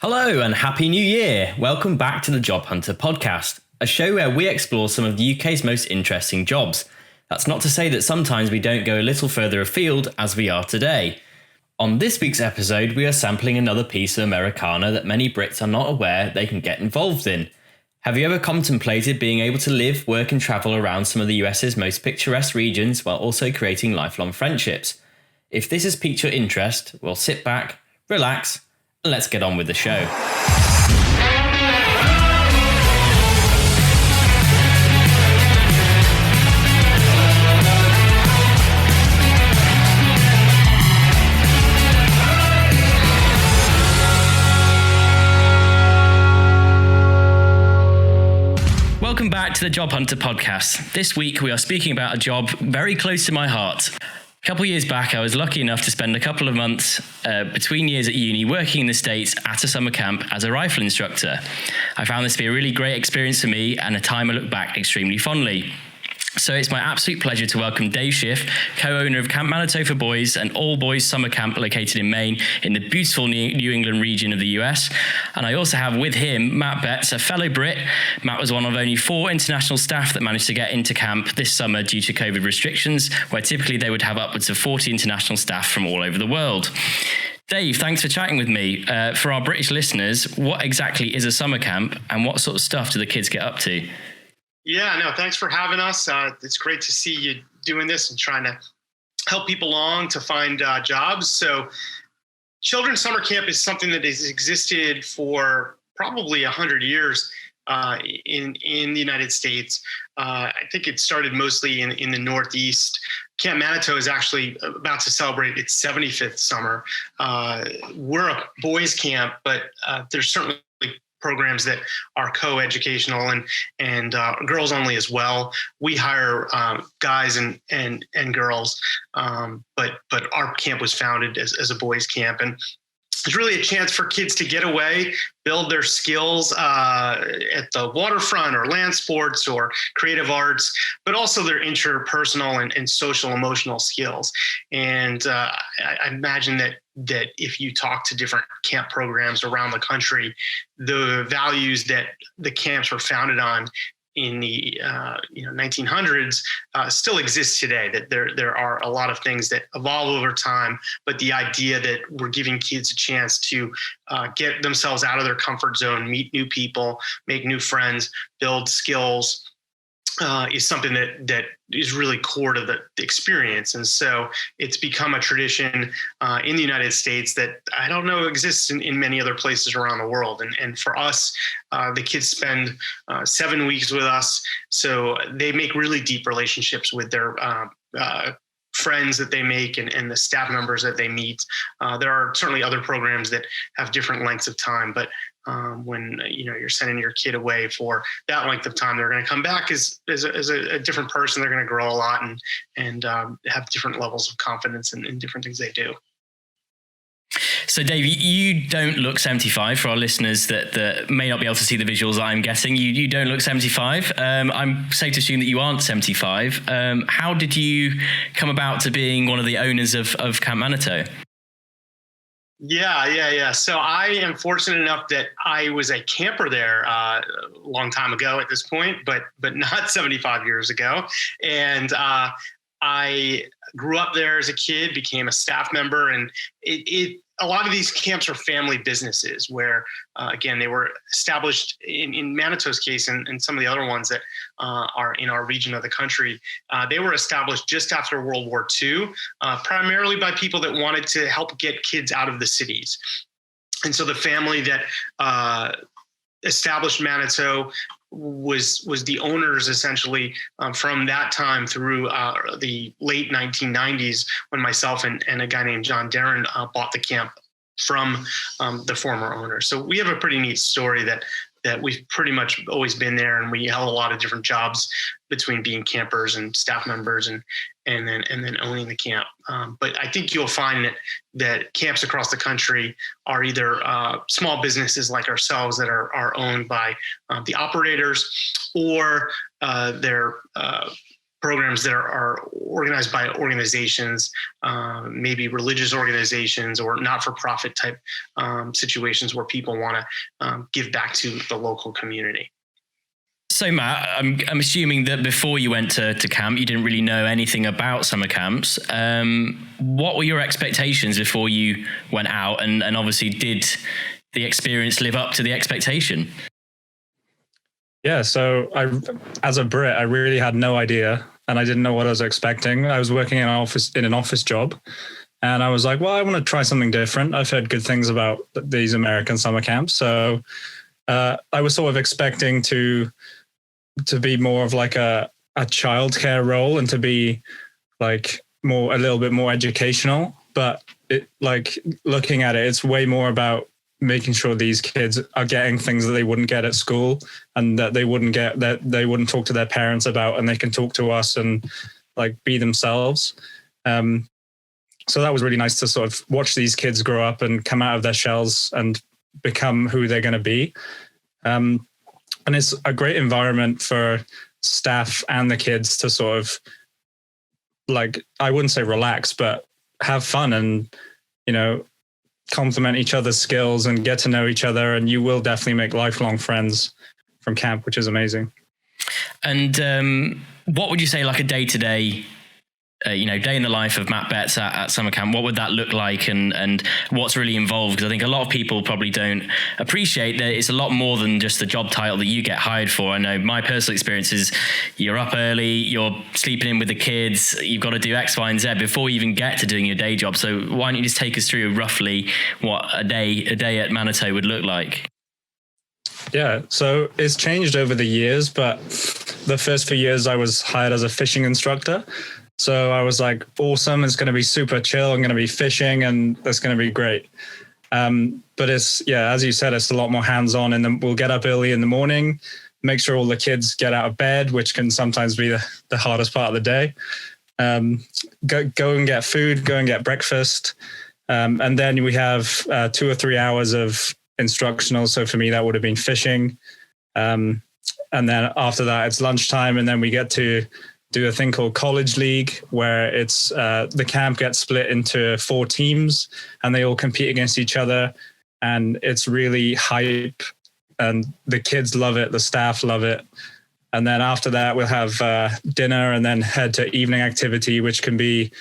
Hello and Happy New Year! Welcome back to the Job Hunter podcast, a show where we explore some of the UK's most interesting jobs. That's not to say that sometimes we don't go a little further afield as we are today. On this week's episode, we are sampling another piece of Americana that many Brits are not aware they can get involved in. Have you ever contemplated being able to live, work and travel around some of the US's most picturesque regions while also creating lifelong friendships? If this has piqued your interest, well, sit back, relax, and let's get on with the show. Welcome back to the Job Hunter podcast. This week we are speaking about a job very close to my heart. A couple of years back, I was lucky enough to spend a couple of months between years at uni working in the States at a summer camp as a rifle instructor. I found this to be a really great experience for me and a time I look back extremely fondly. So it's my absolute pleasure to welcome Dave Schiff, co-owner of Camp Manitou for Boys, an all-boys summer camp located in Maine in the beautiful New England region of the US. And I also have with him Matt Betts, a fellow Brit. Matt was one of only 4 international staff that managed to get into camp this summer due to COVID restrictions, where typically they would have upwards of 40 international staff from all over the world. Dave, thanks for chatting with me. For our British listeners, what exactly is a summer camp and what sort of stuff do the kids get up to? Yeah, no, thanks for having us. It's great to see you doing this and trying to help people along to find jobs. So Children's Summer Camp is something that has existed for probably 100 years in the United States. I think it started mostly in the Northeast. Camp Manitou is actually about to celebrate its 75th summer. We're a boys camp, but there's certainly programs that are co-educational and girls only as well. We hire guys and girls, but our camp was founded as a boys camp, and it's really a chance for kids to get away, build their skills at the waterfront or land sports or creative arts, but also their interpersonal and social emotional skills. And I imagine that if you talk to different camp programs around the country, the values that the camps were founded on in the 1900s still exists today, that there are a lot of things that evolve over time, but the idea that we're giving kids a chance to get themselves out of their comfort zone, meet new people, make new friends, build skills, is something that is really core to the experience. And so it's become a tradition in the United States that I don't know exists in many other places around the world. And for us, the kids spend 7 weeks with us. So they make really deep relationships with their friends that they make and the staff members that they meet. There are certainly other programs that have different lengths of time, but when you're sending your kid away for that length of time, they're going to come back as a different person. They're going to grow a lot and have different levels of confidence in different things they do. So Dave, you don't look 75 for our listeners that may not be able to see the visuals I'm getting. You don't look 75. I'm safe to assume that you aren't 75. How did you come about to being one of the owners of Camp Manitou? Yeah. So I am fortunate enough that I was a camper there a long time ago at this point, but not 75 years ago. And I grew up there as a kid, became a staff member, and a lot of these camps are family businesses where, again, they were established in Manitou's case and some of the other ones that are in our region of the country. They were established just after World War II, primarily by people that wanted to help get kids out of the cities. And so the family that established Manitou was the owners essentially from that time through the late 1990s when myself and a guy named John Darren bought the camp from the former owner. So we have a pretty neat story that we've pretty much always been there, and we held a lot of different jobs between being campers and staff members and then owning the camp. But I think you'll find that camps across the country are either small businesses like ourselves that are owned by the operators, or they're programs that are organized by organizations, maybe religious organizations or not-for-profit type situations where people want to give back to the local community. So Matt, I'm assuming that before you went to camp, you didn't really know anything about summer camps. What were your expectations before you went out, and obviously did the experience live up to the expectation? Yeah, so as a Brit, I really had no idea, and I didn't know what I was expecting. I was working in an office job, and I was like, well, I want to try something different. I've heard good things about these American summer camps, so I was sort of expecting to be more of like a childcare role and to be like a little bit more educational. But like looking at it, it's way more about making sure these kids are getting things that they wouldn't get at school, and that they wouldn't talk to their parents about, and they can talk to us and like be themselves. So that was really nice to sort of watch these kids grow up and come out of their shells and become who they're going to be. And it's a great environment for staff and the kids to sort of, like, I wouldn't say relax, but have fun and, complement each other's skills and get to know each other. And you will definitely make lifelong friends from camp, which is amazing. And what would you say, like a day-to-day, day in the life of Matt Betts at summer camp, what would that look like, and what's really involved? Because I think a lot of people probably don't appreciate that it's a lot more than just the job title that you get hired for. I know my personal experience is you're up early, you're sleeping in with the kids, you've got to do X, Y, and Z before you even get to doing your day job. So why don't you just take us through roughly what a day at Manitou would look like? Yeah, so it's changed over the years, but the first few years I was hired as a fishing instructor. So I was like, awesome, it's going to be super chill. I'm going to be fishing and that's going to be great. But as you said, it's a lot more hands-on, and then we'll get up early in the morning, make sure all the kids get out of bed, which can sometimes be the hardest part of the day. Go and get food, go and get breakfast. And then we have 2 or 3 hours of instructional. So for me, that would have been fishing. And then after that, it's lunchtime, and then we get to do a thing called College League, where it's the camp gets split into 4 teams and they all compete against each other. And it's really hype, and the kids love it. The staff love it. And then after that, we'll have dinner and then head to evening activity, which can be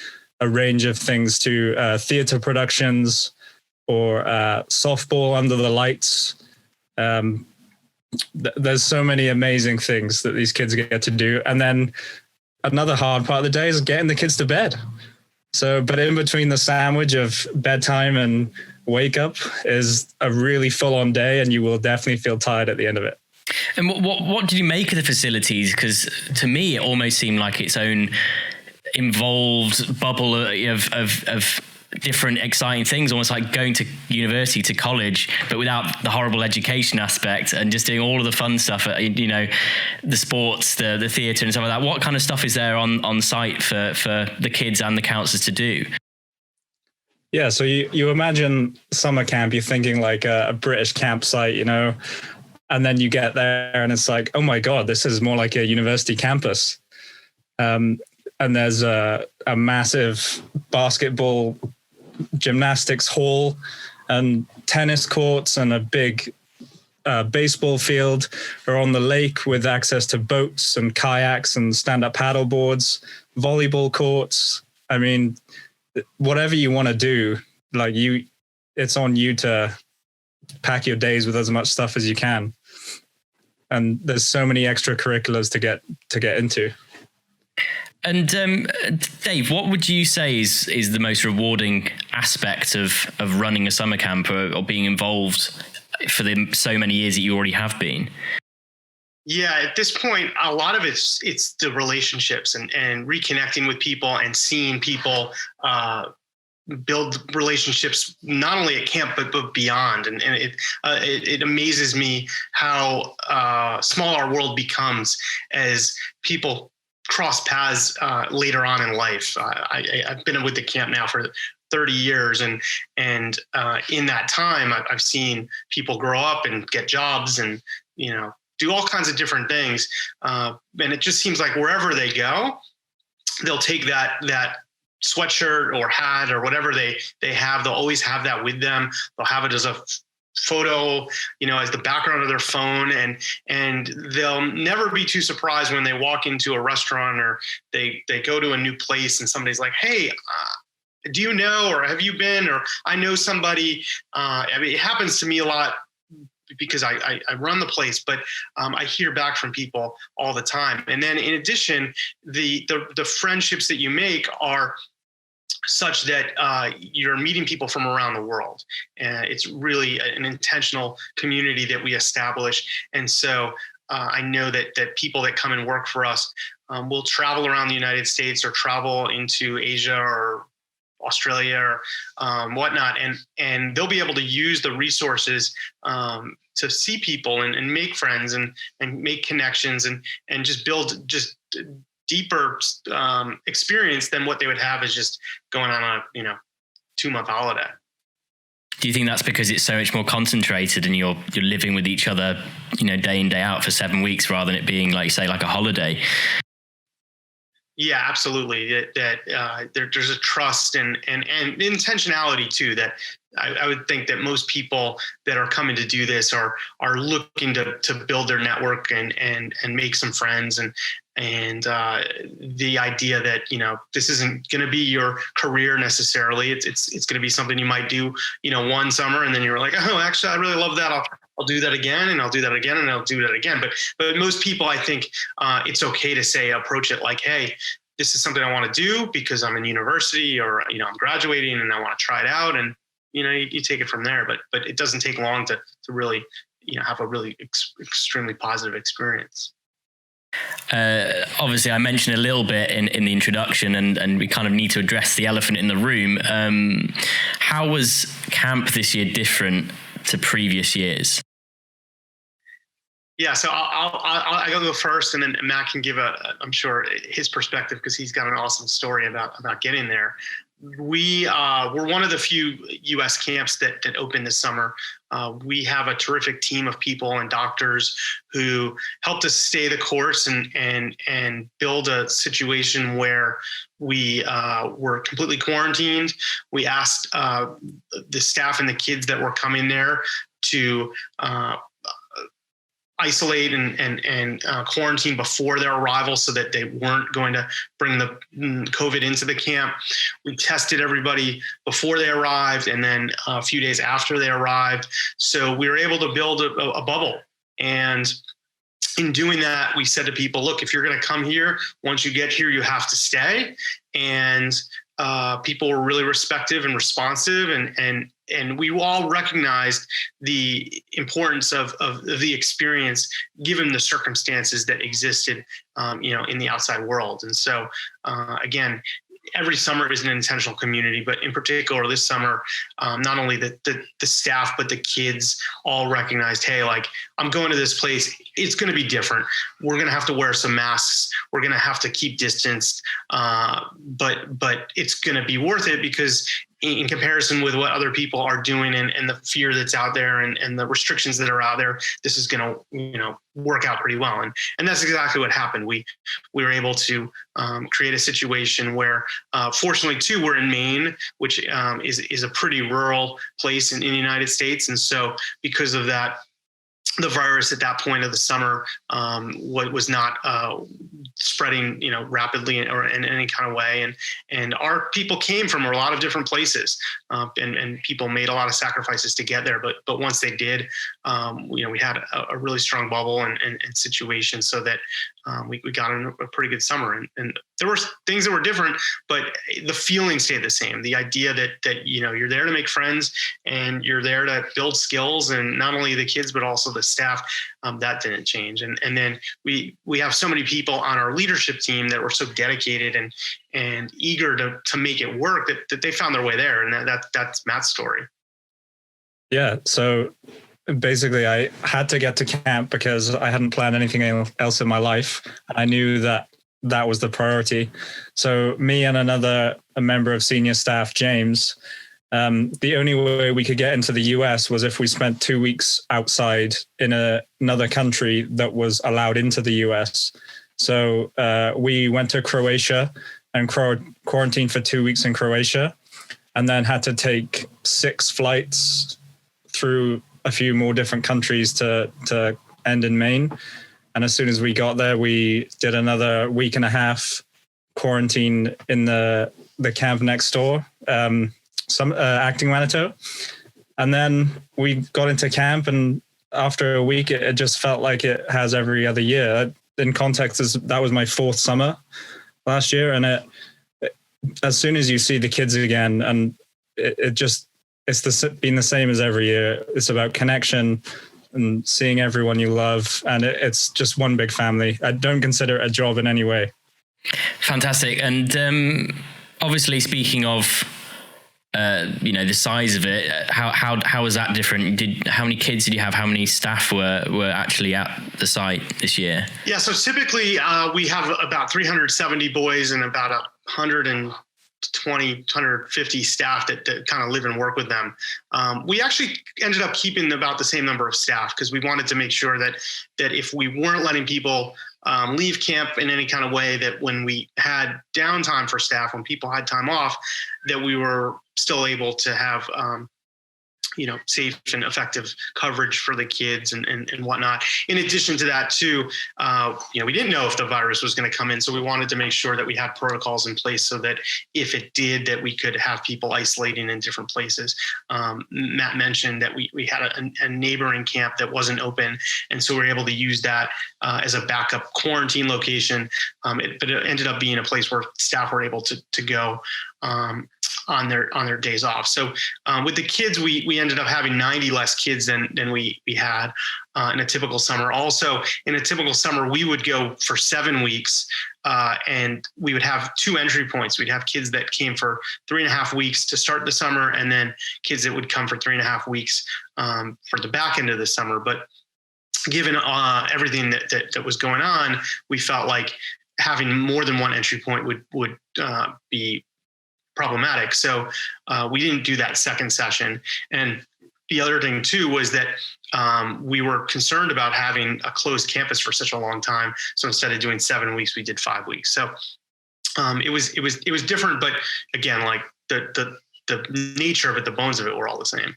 a range of things, to theater productions or softball under the lights. There's so many amazing things that these kids get to do. And then another hard part of the day is getting the kids to bed. So, but in between the sandwich of bedtime and wake up is a really full on day, and you will definitely feel tired at the end of it. And what did you make of the facilities? Because to me, it almost seemed like its own involved bubble of different exciting things, almost like going to university, to college, but without the horrible education aspect, and just doing all of the fun stuff, the sports, the theatre and stuff like that. What kind of stuff is there on site for the kids and the counselors to do? Yeah, so you imagine summer camp, you're thinking like a British campsite, and then you get there and it's like, oh my God, this is more like a university campus. And there's a massive basketball, gymnastics hall and tennis courts and a big baseball field. We're on the lake with access to boats and kayaks and stand-up paddle boards, volleyball courts. I mean, whatever you want to do, it's on you to pack your days with as much stuff as you can. And there's so many extracurriculars to get into. And Dave, what would you say is the most rewarding aspect of running a summer camp or being involved for the so many years that you already have been? Yeah, at this point, a lot of it's the relationships and reconnecting with people and seeing people build relationships, not only at camp, but beyond. And it amazes me how small our world becomes as people cross paths later on in life. I've been with the camp now for 30 years, and in that time, I've seen people grow up and get jobs and do all kinds of different things. And it just seems like wherever they go, they'll take that sweatshirt or hat or whatever they have. They'll always have that with them. They'll have it as a photo, as the background of their phone, and they'll never be too surprised when they walk into a restaurant or they go to a new place and somebody's like, hey, do you know, or have you been, or I know somebody. It happens to me a lot because I run the place, but I hear back from people all the time. And then in addition, the friendships that you make are such that you're meeting people from around the world. It's really an intentional community that we establish. And so I know that people that come and work for us will travel around the United States or travel into Asia or Australia or whatnot, and they'll be able to use the resources to see people and make friends and make connections and just build just deeper experience than what they would have as just going on a 2-month holiday. Do you think that's because it's so much more concentrated and you're living with each other, day in, day out for 7 weeks rather than it being like a holiday? Yeah, absolutely. There's a trust and intentionality too, that I would think that most people that are coming to do this are looking to build their network and make some friends and the idea that this isn't going to be your career necessarily. It's going to be something you might do one summer and then you're like, oh, actually I really love that. I'll do that again and I'll do that again and I'll do that again. But most people, I think it's okay to approach it like, hey, this is something I want to do because I'm in university or I'm graduating and I want to try it out, and you take it from there. But it doesn't take long to really have a really extremely positive experience. Obviously, I mentioned a little bit in the introduction, and we kind of need to address the elephant in the room. How was camp this year different to previous years? Yeah, so I'll go first, and then Matt can give I'm sure his perspective because he's got an awesome story about getting there. We're one of the few U.S. camps that opened this summer. We have a terrific team of people and doctors who helped us stay the course and build a situation where we were completely quarantined. We asked the staff and the kids that were coming there to isolate and quarantine before their arrival so that they weren't going to bring the COVID into the camp. We tested everybody before they arrived and then a few days after they arrived. So we were able to build a bubble. And in doing that, we said to people, look, if you're going to come here, once you get here, you have to stay. And people were really receptive and responsive, and we all recognized the importance of the experience given the circumstances that existed, in the outside world. And so, again, every summer is an intentional community, but in particular this summer, not only the staff, but the kids all recognized, hey, like, I'm going to this place. It's going to be different. We're going to have to wear some masks. We're going to have to keep distance. But it's going to be worth it because in comparison with what other people are doing and the fear that's out there and the restrictions that are out there, this is going to, work out pretty well. And that's exactly what happened. We were able to create a situation where, fortunately too, we're in Maine, which is a pretty rural place in the United States. And so because of that, the virus at that point of the summer was not spreading, rapidly or in any kind of way. And our people came from a lot of different places, and people made a lot of sacrifices to get there. But once they did, we had a really strong bubble and situation so that we got in a pretty good summer. And there were things that were different, but the feeling stayed the same. The idea that you're there to make friends and you're there to build skills, and not only the kids, but also the staff, that didn't change. And then we have so many people on our leadership team that were so dedicated and eager to make it work that they found their way there. And that's Matt's story. Yeah. So basically I had to get to camp because I hadn't planned anything else in my life. I knew that was the priority. So me and a member of senior staff, James, the only way we could get into the US was if we spent 2 weeks outside in another country that was allowed into the US. So we went to Croatia and quarantined for 2 weeks in Croatia, and then had to take 6 flights through a few more different countries to end in Maine. And as soon as we got there, we did another week and a half quarantine in the camp next door, Acting Manitou. And then we got into camp, and after a week, it just felt like it has every other year. In context, that was my 4th summer last year. And as soon as you see the kids again, and it's been the same as every year. It's about connection and seeing everyone you love. And it's just one big family. I don't consider it a job in any way. Fantastic. And obviously, speaking of, the size of it, how was that different? How many kids did you have? How many staff were actually at the site this year? Yeah, so typically we have about 370 boys and about 150 staff that kind of live and work with them. We actually ended up keeping about the same number of staff because we wanted to make sure that if we weren't letting people leave camp in any kind of way, that when we had downtime for staff, when people had time off, that we were still able to have safe and effective coverage for the kids and whatnot. In addition to that too, we didn't know if the virus was going to come in. So we wanted to make sure that we had protocols in place so that if it did, that we could have people isolating in different places. Matt mentioned that we had a neighboring camp that wasn't open. And so we were able to use that as a backup quarantine location. But it ended up being a place where staff were able to go on their days off. So with the kids, we ended up having 90 less kids than we had in a typical summer. Also, in a typical summer, we would go for 7 weeks and we would have 2 entry points. We'd have kids that came for 3.5 weeks to start the summer, and then kids that would come for 3.5 weeks for the back end of the summer. But given everything that was going on, we felt like having more than one entry point would be problematic. So we didn't do that second session. And the other thing too was that we were concerned about having a closed campus for such a long time. So instead of doing 7 weeks, we did 5 weeks. So it was different, but again, like the nature of it, the bones of it were all the same.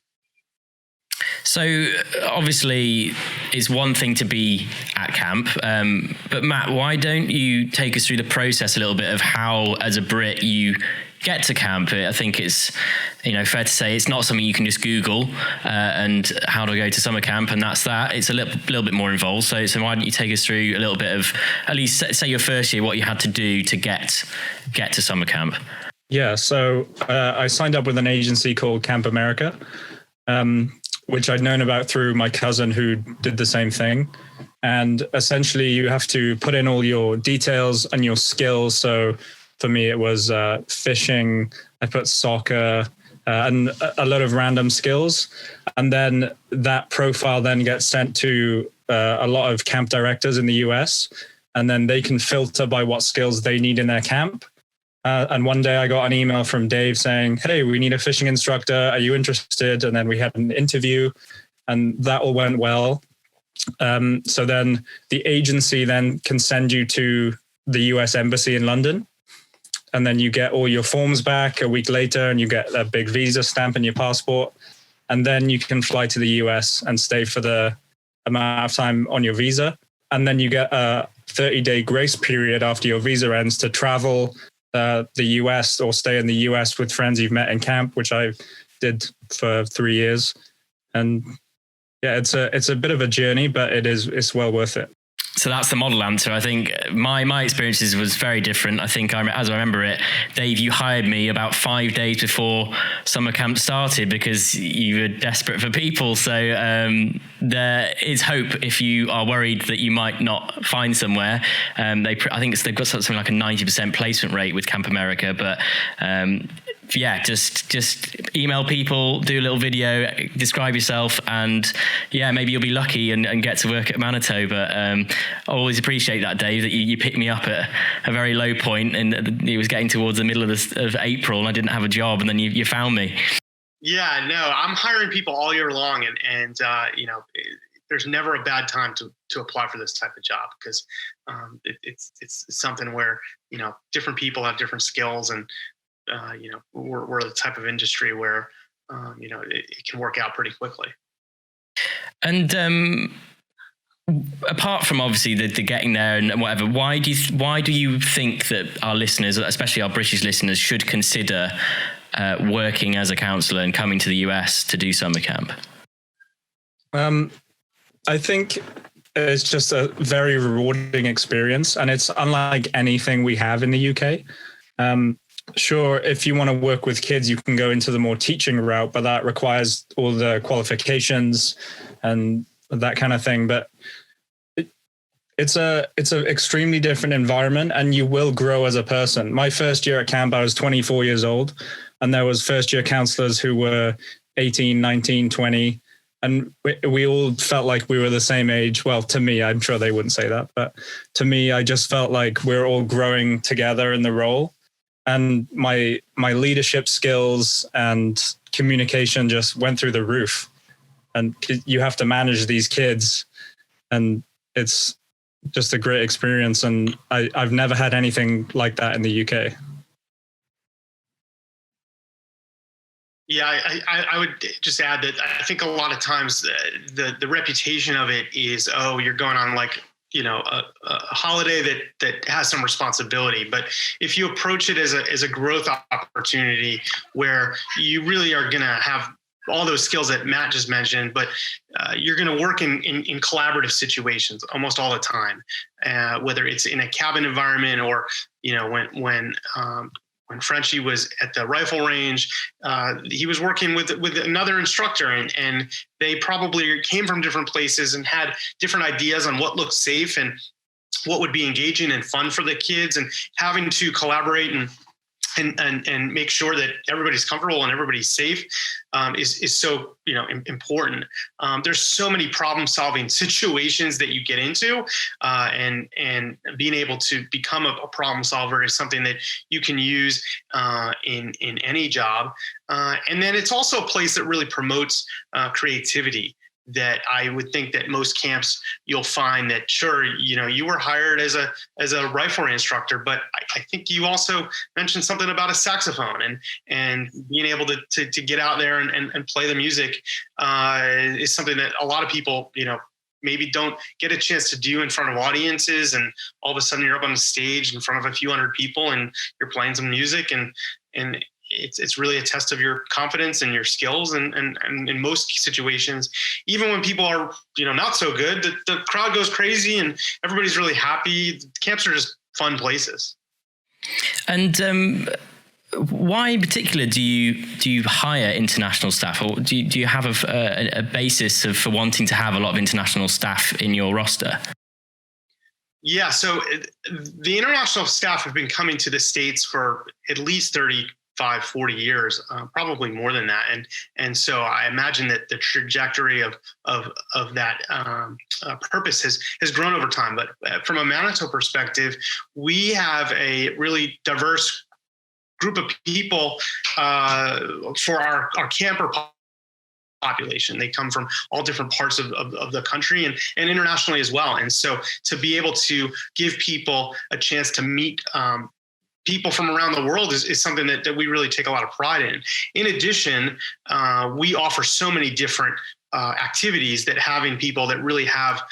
So obviously it's one thing to be at camp, but Matt, why don't you take us through the process a little bit of how, as a Brit, you get to camp? I think it's, fair to say it's not something you can just Google and how to go to summer camp and that's that. It's a little bit more involved. So why don't you take us through a little bit of, at least say your first year, what you had to do to get to summer camp? Yeah, so I signed up with an agency called Camp America, which I'd known about through my cousin who did the same thing. And essentially you have to put in all your details and your skills. So for me, it was fishing, I put soccer, and a lot of random skills. And then that profile then gets sent to a lot of camp directors in the US, and then they can filter by what skills they need in their camp. And one day I got an email from Dave saying, hey, we need a fishing instructor. Are you interested? And then we had an interview and that all went well. So then the agency then can send you to the US Embassy in London. And then you get all your forms back a week later and you get a big visa stamp in your passport. And then you can fly to the US and stay for the amount of time on your visa. And then you get a 30-day grace period after your visa ends to travel the US or stay in the US with friends you've met in camp, which I did for 3 years. And yeah, it's a bit of a journey, but it's well worth it. So that's the model answer. I think my experiences was very different. I think as I remember it, Dave, you hired me about 5 days before summer camp started because you were desperate for people. So there is hope if you are worried that you might not find somewhere. I think they've got something like a 90% placement rate with Camp America, but yeah, just email people, do a little video, describe yourself, and yeah, maybe you'll be lucky and get to work at Manitou. But I always appreciate that, Dave, that you picked me up at a very low point, and it was getting towards the middle of April, and I didn't have a job, and then you found me. Yeah, no, I'm hiring people all year long, and there's never a bad time to apply for this type of job, because it's something where, different people have different skills, and we're the type of industry where it can work out pretty quickly. And apart from obviously the getting there and whatever, why do you think that our listeners, especially our British listeners, should consider working as a counselor and coming to the US to do summer camp? I think it's just a very rewarding experience, and it's unlike anything we have in the UK. Sure, if you want to work with kids, you can go into the more teaching route, but that requires all the qualifications and that kind of thing. But it's an extremely different environment, and you will grow as a person. My first year at camp, I was 24 years old, and there was first year counselors who were 18, 19, 20. And we all felt like we were the same age. Well, to me, I'm sure they wouldn't say that, but to me, I just felt like we're all growing together in the role. And my leadership skills and communication just went through the roof. And you have to manage these kids, and it's just a great experience. And I've never had anything like that in the UK. Yeah, I would just add that I think a lot of times the reputation of it is, oh, you're going on like, a holiday that has some responsibility. But if you approach it as a growth opportunity where you really are going to have all those skills that Matt just mentioned, but you're going to work in collaborative situations almost all the time, whether it's in a cabin environment or, when Frenchie was at the rifle range, he was working with another instructor, and they probably came from different places and had different ideas on what looked safe and what would be engaging and fun for the kids, and having to collaborate and make sure that everybody's comfortable and everybody's safe is so important. There's so many problem-solving situations that you get into, and being able to become a problem solver is something that you can use in any job. And then it's also a place that really promotes creativity. That I would think that most camps you'll find that, sure, you were hired as a rifle instructor, but I think you also mentioned something about a saxophone, and being able to get out there and play the music is something that a lot of people, maybe don't get a chance to do in front of audiences, and all of a sudden you're up on the stage in front of a few hundred people and you're playing some music, and it's really a test of your confidence and your skills. And in most situations, even when people are, not so good, the crowd goes crazy and everybody's really happy. Camps are just fun places. And why in particular do you hire international staff, or do you have a basis for wanting to have a lot of international staff in your roster? Yeah, so the international staff have been coming to the States for at least 40 years, probably more than that. And so I imagine that the trajectory of that purpose has grown over time. But from a Manitou perspective, we have a really diverse group of people for our camper population. They come from all different parts of the country and internationally as well. And so to be able to give people a chance to meet people from around the world is something that we really take a lot of pride in. In addition, we offer so many different activities that having people that really have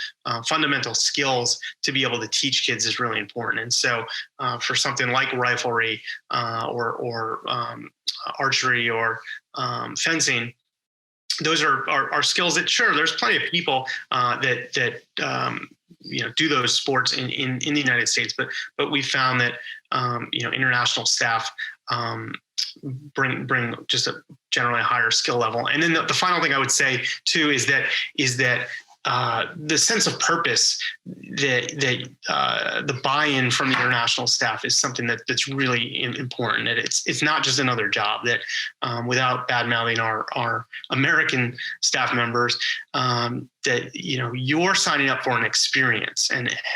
fundamental skills to be able to teach kids is really important. And so for something like riflery or archery or fencing, those are skills that, sure, there's plenty of people that do those sports in the United States, but we found that international staff bring just a generally higher skill level. And then the final thing I would say too is that the sense of purpose, the buy-in from the international staff is something that's really important. That it's not just another job. That without bad-mouthing our American staff members, you're signing up for an experience,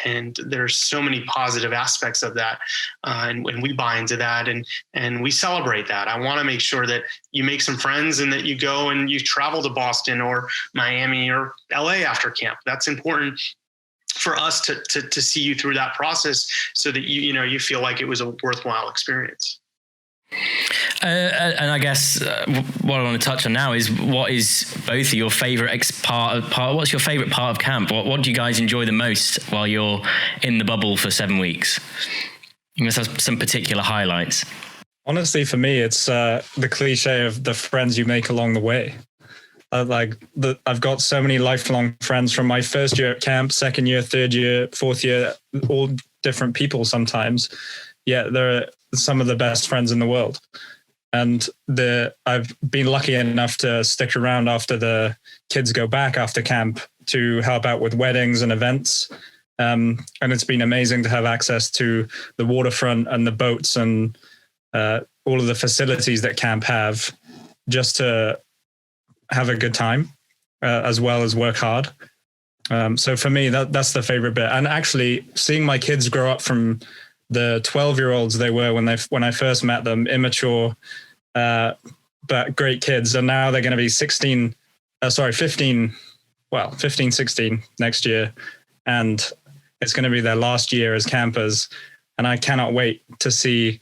and there's so many positive aspects of that, and we buy into that, and we celebrate that. I want to make sure that you make some friends and that you go and you travel to Boston or Miami or LA after camp. That's important for us to see you through that process, so that you feel like it was a worthwhile experience. And I guess what I want to touch on now is, what is both of your favorite what's your favorite part of camp? What do you guys enjoy the most while you're in the bubble for 7 weeks? You must have some particular highlights. Honestly, for me, it's the cliche of the friends you make along the way. I've got so many lifelong friends from my first year at camp, second year, third year, fourth year, all different people sometimes. Yeah, they're some of the best friends in the world. And I've been lucky enough to stick around after the kids go back after camp to help out with weddings and events. And it's been amazing to have access to the waterfront and the boats and all of the facilities that camp have, just to have a good time as well as work hard. So for me, that's the favorite bit. And actually seeing my kids grow up from the 12-year-olds they were when I first met them, immature, but great kids. And now they're going to be 15, 16 next year. And it's going to be their last year as campers. And I cannot wait to see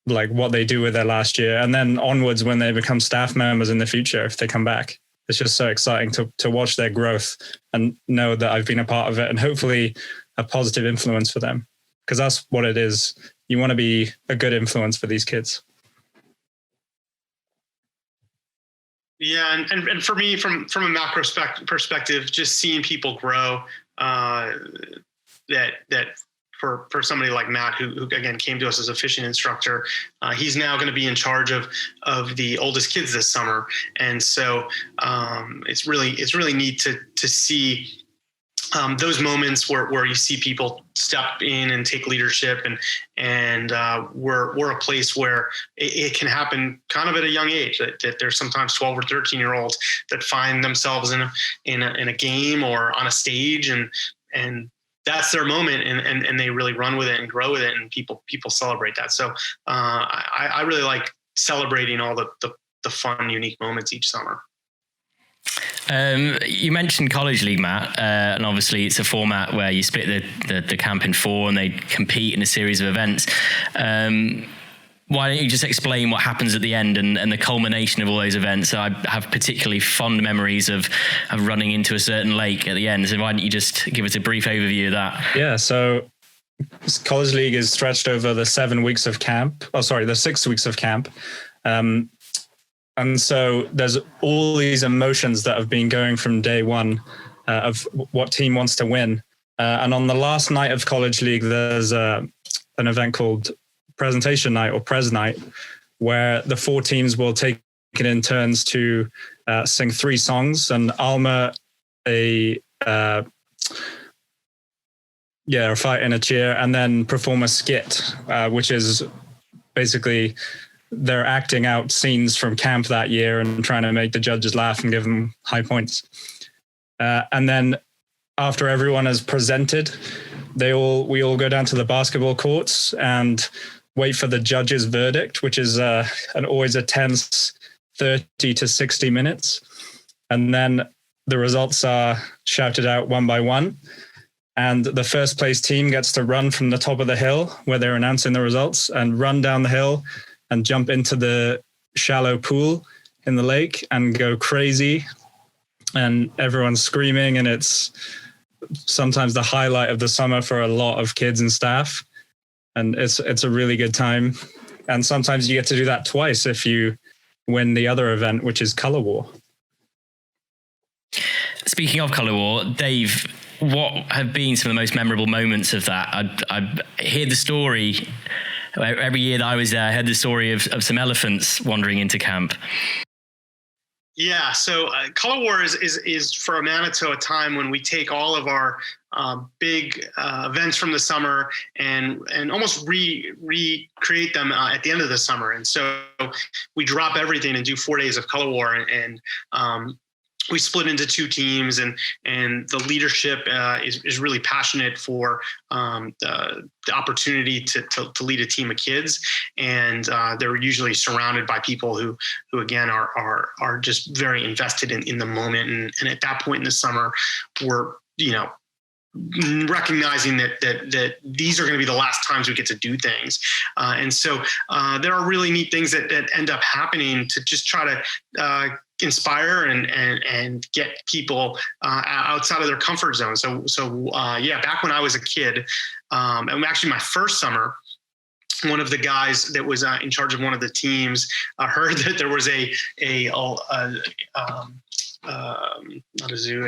what they do with their last year, and then onwards when they become staff members in the future, if they come back. It's just so exciting to watch their growth and know that I've been a part of it, and hopefully a positive influence for them, because that's what it is. You want to be a good influence for these kids. Yeah, and for me, from a macro perspective, just seeing people grow, that for somebody like Matt, who again came to us as a fishing instructor, he's now going to be in charge of the oldest kids this summer, and so it's really neat to see those moments where you see people step in and take leadership, and we're a place where it can happen kind of at a young age. That there's sometimes 12 or 13-year-olds that find themselves in a game or on a stage, and that's their moment, and they really run with it and grow with it, and people celebrate that. So I really like celebrating all the fun, unique moments each summer. You mentioned College League, Matt, and obviously it's a format where you split the camp in four and they compete in a series of events. Why don't you just explain what happens at the end and the culmination of all those events? I have particularly fond memories of running into a certain lake at the end. So why don't you just give us a brief overview of that? Yeah, so College League is stretched over the 7 weeks of camp. The 6 weeks of camp. And so there's all these emotions that have been going from day one of what team wants to win. And on the last night of College League, there's an event called Presentation Night or Pres Night, where the four teams will take it in turns to sing 3 songs, and Alma a fight and a cheer, and then perform a skit, which is basically they're acting out scenes from camp that year and trying to make the judges laugh and give them high points. And then after everyone has presented, we all go down to the basketball courts and wait for the judge's verdict, which is always a tense 30 to 60 minutes. And then the results are shouted out one by one. And the first place team gets to run from the top of the hill where they're announcing the results and run down the hill and jump into the shallow pool in the lake and go crazy. And everyone's screaming, and it's sometimes the highlight of the summer for a lot of kids and staff. And it's a really good time. And sometimes you get to do that twice if you win the other event, which is Color War. Speaking of Color War, Dave, what have been some of the most memorable moments of that? I hear the story. Every year that I was there, I heard the story of some elephants wandering into camp. Yeah, so Color War is for Manitou a time when we take all of our big events from the summer and almost recreate them at the end of the summer. And so we drop everything and do 4 days of Color War. And we split into two teams, and the leadership is really passionate for the opportunity to lead a team of kids, and they're usually surrounded by people who again are just very invested in the moment, and at that point in the summer, we're recognizing that these are going to be the last times we get to do things, and so there are really neat things that end up happening to just try to inspire and get people outside of their comfort zone. So back when I was a kid, and actually my first summer, one of the guys that was in charge of one of the teams heard that there was not a zoo,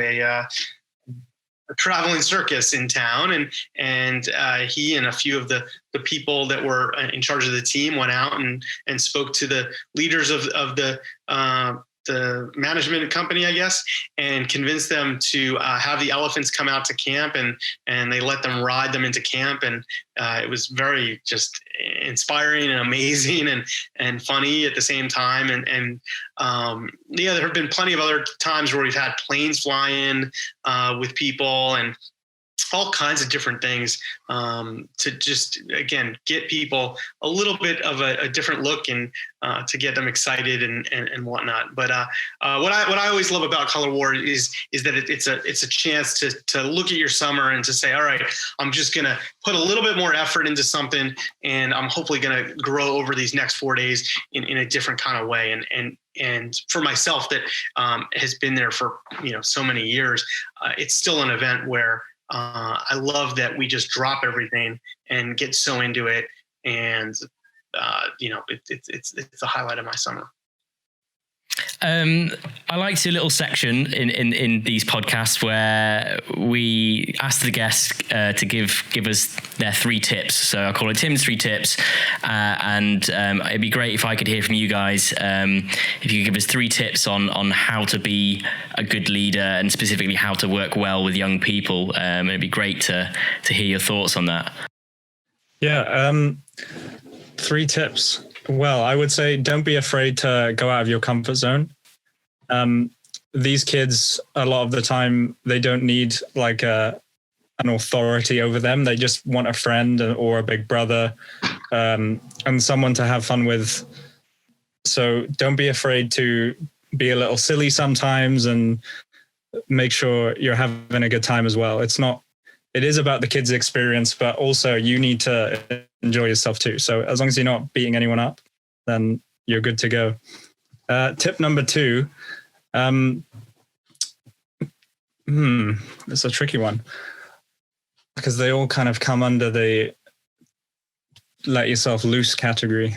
a traveling circus in town, and he and a few of the people that were in charge of the team went out and spoke to the leaders of the management company, I guess, and convinced them to have the elephants come out to camp, and they let them ride them into camp. And it was very just inspiring and amazing and funny at the same time. And there have been plenty of other times where we've had planes fly in with people and all kinds of different things to just, again, get people a little bit of a different look and to get them excited and whatnot. But what I always love about Color War is that it's a chance to look at your summer and to say, all right, I'm just going to put a little bit more effort into something, and I'm hopefully going to grow over these next 4 days in a different kind of way. And for myself that has been there for so many years, it's still an event where I love that we just drop everything and get so into it, and it's the highlight of my summer. I like to do a little section in these podcasts where we ask the guests to give us their 3 tips. So I call it Tim's 3 tips, and it'd be great if I could hear from you guys. If you could give us 3 tips on how to be a good leader, and specifically how to work well with young people. It'd be great to hear your thoughts on that. Yeah, 3 tips. Well, I would say don't be afraid to go out of your comfort zone. These kids, a lot of the time, they don't need like an authority over them. They just want a friend or a big brother, and someone to have fun with. So don't be afraid to be a little silly sometimes, and make sure you're having a good time as well. It is about the kids' experience, but also you need to enjoy yourself too. So as long as you're not beating anyone up, then you're good to go. Tip number 2, it's a tricky one because they all kind of come under the let yourself loose category.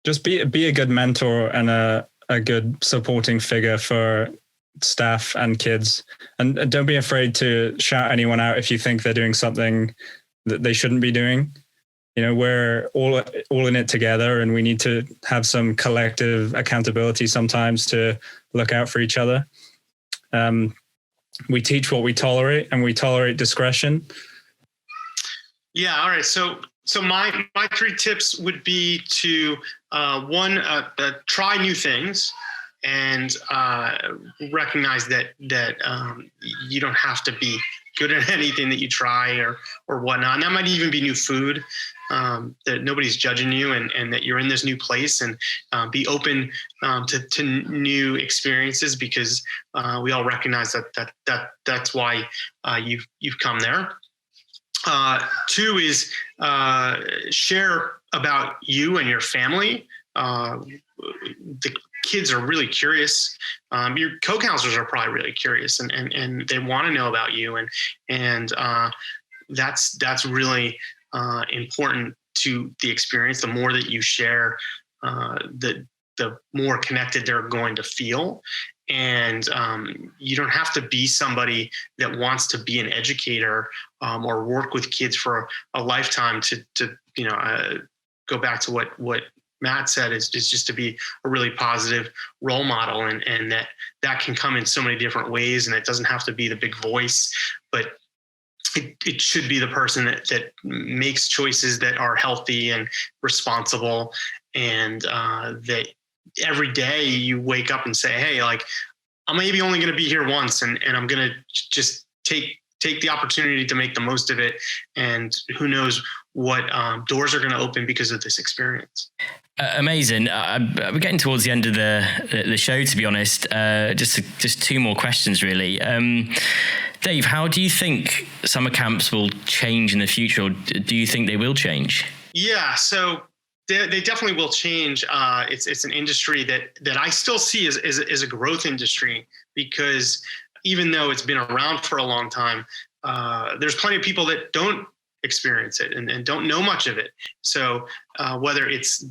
Just be a good mentor and a good supporting figure for staff and kids, and don't be afraid to shout anyone out if you think they're doing something that they shouldn't be doing. We're all in it together, and we need to have some collective accountability sometimes to look out for each other. We teach what we tolerate, and we tolerate discretion. Yeah. All right. So my 3 tips would be to one, try new things, and recognize that you don't have to be good at anything that you try or whatnot. And that might even be new food, that nobody's judging you, and that you're in this new place, and be open to new experiences, because we all recognize that's why you've come there. 2 is share about you and your family. The kids are really curious. Your co-counselors are probably really curious, and they want to know about you, and that's really important to the experience. The more that you share, the more connected they're going to feel. And you don't have to be somebody that wants to be an educator or work with kids for a lifetime to go back to what Matt said is just to be a really positive role model, and that can come in so many different ways, and it doesn't have to be the big voice, but it should be the person that makes choices that are healthy and responsible, and that every day you wake up and say, hey, like, I'm maybe only going to be here once, and I'm going to just take the opportunity to make the most of it. And who knows what doors are going to open because of this experience. Amazing. We're getting towards the end of the show, to be honest. Just two more questions, really. Dave, how do you think summer camps will change in the future, or do you think they will change? Yeah, so they definitely will change. It's an industry that I still see as a growth industry, because even though it's been around for a long time, there's plenty of people that don't experience it and don't know much of it. So whether it's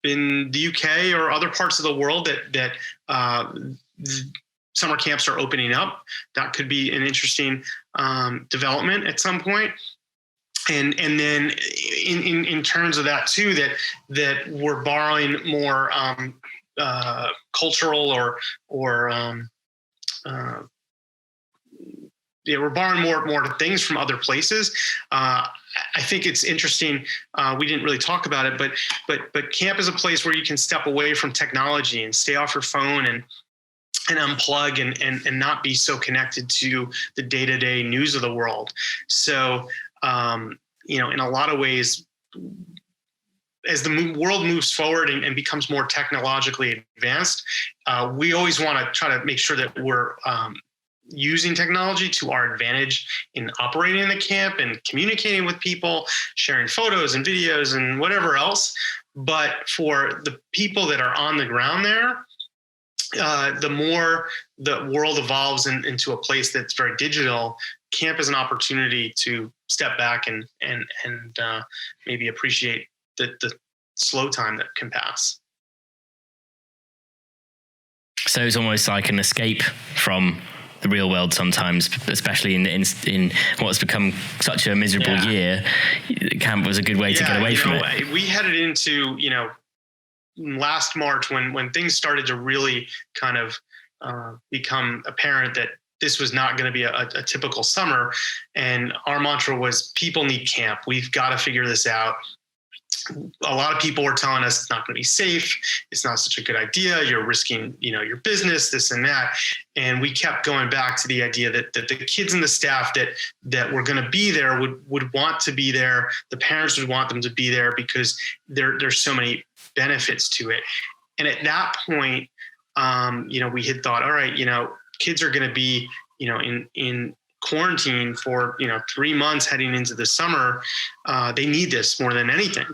in the UK or other parts of the world that summer camps are opening up, that could be an interesting development at some point. And then in terms of that too, that we're borrowing more cultural or we're borrowing more things from other places. I think it's interesting. We didn't really talk about it, but camp is a place where you can step away from technology and stay off your phone and unplug and not be so connected to the day-to-day news of the world. So, in a lot of ways, as the world moves forward and becomes more technologically advanced, we always want to try to make sure that we're using technology to our advantage in operating in the camp and communicating with people, sharing photos and videos and whatever else. But for the people that are on the ground there, the more the world evolves into a place that's very digital, camp is an opportunity to step back and maybe appreciate the slow time that can pass. So it's almost like an escape from the real world sometimes, especially in what's become such a miserable year. Camp was a good way to get away from it. We headed into, last March when things started to really kind of become apparent that this was not going to be a typical summer. And our mantra was, people need camp. We've got to figure this out. A lot of people were telling us it's not going to be safe. It's not such a good idea. You're risking, your business, this and that. And we kept going back to the idea that the kids and the staff that were going to be there would want to be there. The parents would want them to be there because there's so many benefits to it. And at that point, we had thought, all right, kids are going to be, in quarantine for 3 months heading into the summer. They need this more than anything.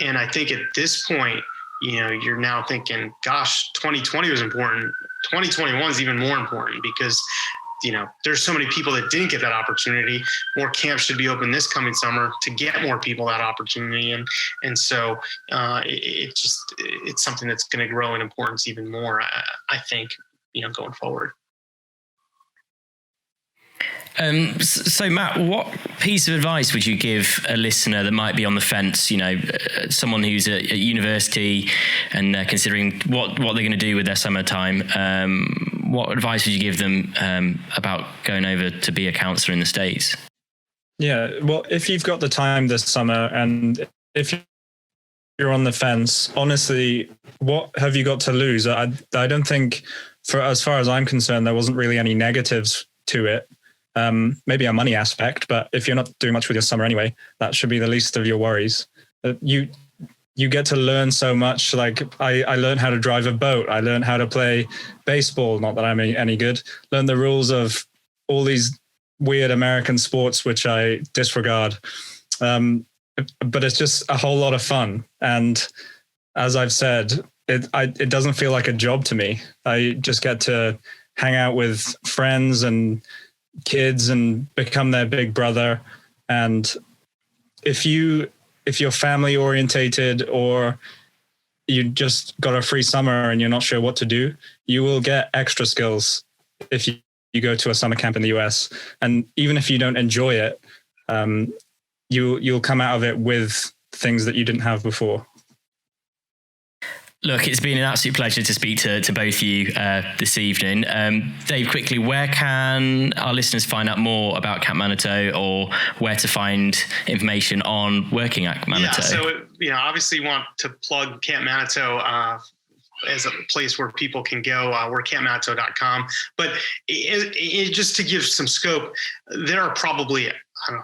And I think at this point, you're now thinking, gosh, 2020 was important. 2021 is even more important because there's so many people that didn't get that opportunity. More camps should be open this coming summer to get more people that opportunity. And so it's something that's going to grow in importance even more, I think, going forward. So Matt, what piece of advice would you give a listener that might be on the fence, someone who's at university and they're considering what they're going to do with their summertime? What advice would you give them about going over to be a counselor in the States? Yeah, well, if you've got the time this summer and if you're on the fence, honestly, what have you got to lose? I don't think, as far as I'm concerned, there wasn't really any negatives to it. Maybe a money aspect, but if you're not doing much with your summer anyway, that should be the least of your worries. You get to learn so much. Like I learned how to drive a boat. I learned how to play baseball. Not that I'm any good. Learn the rules of all these weird American sports, which I disregard. But it's just a whole lot of fun. And as I've said, it doesn't feel like a job to me. I just get to hang out with friends and kids and become their big brother. And if you're family orientated or you just got a free summer and you're not sure what to do, you will get extra skills if you go to a summer camp in the US. And even if you don't enjoy it, you'll come out of it with things that you didn't have before. Look, it's been an absolute pleasure to speak to both of you this evening. Dave, quickly, where can our listeners find out more about Camp Manitou or where to find information on working at Manitou? Yeah, so obviously want to plug Camp Manitou as a place where people can go. We're campmanitou.com. But just to give some scope, there are probably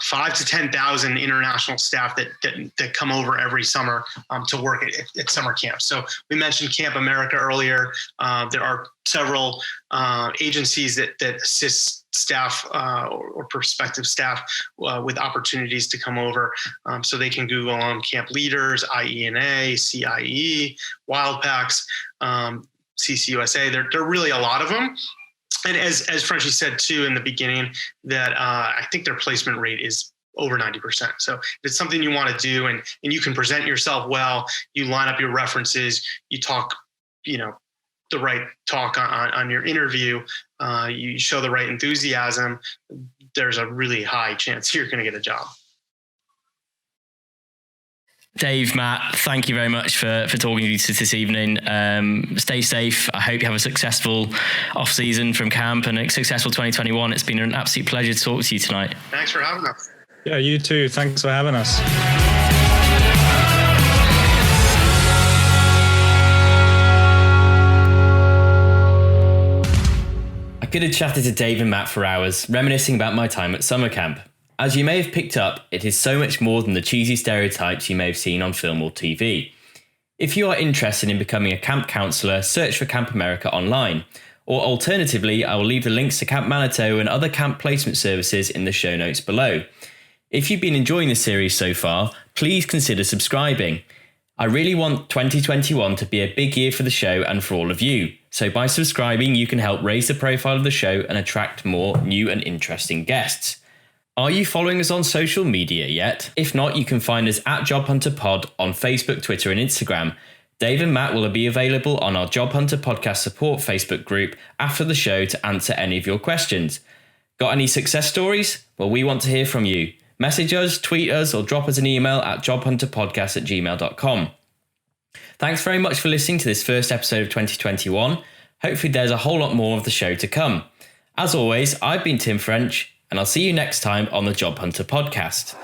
5 to 10,000 international staff that come over every summer to work at summer camp. So we mentioned Camp America earlier. There are several agencies that assist staff or prospective staff with opportunities to come over. So they can Google on Camp Leaders, IENA, CIE, Wildpacks, CCUSA. There are really a lot of them. And as Frenchie said too in the beginning, that I think their placement rate is over 90%. So if it's something you want to do and you can present yourself well, you line up your references, you talk, the right talk on your interview, you show the right enthusiasm, there's a really high chance you're going to get a job. Dave, Matt, thank you very much for talking to us this evening. Stay safe. I hope you have a successful off-season from camp and a successful 2021. It's been an absolute pleasure to talk to you tonight. Thanks for having us. Yeah, you too. Thanks for having us. I could have chatted to Dave and Matt for hours, reminiscing about my time at summer camp. As you may have picked up, it is so much more than the cheesy stereotypes you may have seen on film or TV. If you are interested in becoming a camp counsellor, search for Camp America online. Or alternatively, I will leave the links to Camp Manitou and other camp placement services in the show notes below. If you've been enjoying the series so far, please consider subscribing. I really want 2021 to be a big year for the show and for all of you. So by subscribing, you can help raise the profile of the show and attract more new and interesting guests. Are you following us on social media yet? If not, you can find us at Job Hunter Pod on Facebook, Twitter and Instagram. Dave and Matt will be available on our Job Hunter Podcast support Facebook group after the show to answer any of your questions. Got any success stories? Well, we want to hear from you. Message us, tweet us or drop us an email at jobhunterpodcast@gmail.com. Thanks very much for listening to this first episode of 2021. Hopefully there's a whole lot more of the show to come. As always, I've been Tim French, and I'll see you next time on the Job Hunter Podcast.